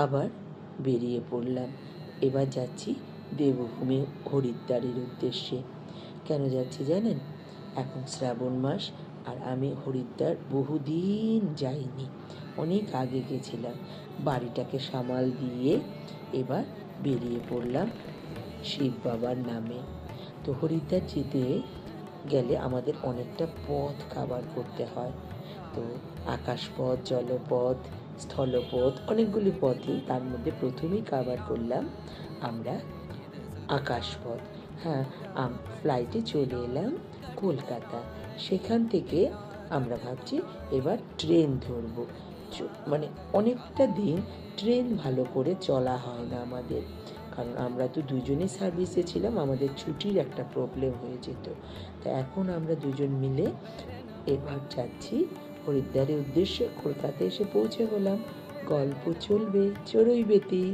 আবার বেরিয়ে পড়লাম। এবার যাচ্ছি দেবভূমি হরিদ্বারের উদ্দেশ্যে। কেন যাচ্ছি জানেন? এখন শ্রাবণ মাস, আর আমি হরিদ্বার বহুদিন যাইনি, অনেক আগে গেছিলাম। বাড়িটাকে সামাল দিয়ে এবার বেরিয়ে পড়লাম শিব বাবার নামে। তো হরিদ্বার যেতে গেলে আমাদের অনেকটা পথ কাভার করতে হয়। তো আকাশপথ, জলপথ, স্থলপথ, অনেকগুলি পথই, তার মধ্যে প্রথমেই কাভার করলাম আমরা আকাশপথ। হ্যাঁ, ফ্লাইটে চলে এলাম কলকাতা। সেখান থেকে আমরা ভাবছি এবার ট্রেন ধরবো। মানে অনেকটা দিন ট্রেন ভালো করে চলা হয় না আমাদের, কারণ আমরা তো দুজনেই সার্ভিসে ছিলাম, আমাদের ছুটির একটা প্রবলেম হয়ে যেত। তো এখন আমরা দুজন মিলে এবার যাচ্ছি হরিদ্বারের উদ্দেশ্যে। কলকাতায় এসে পৌঁছে গেলাম। গল্প চলবে চড়ুই বেতি।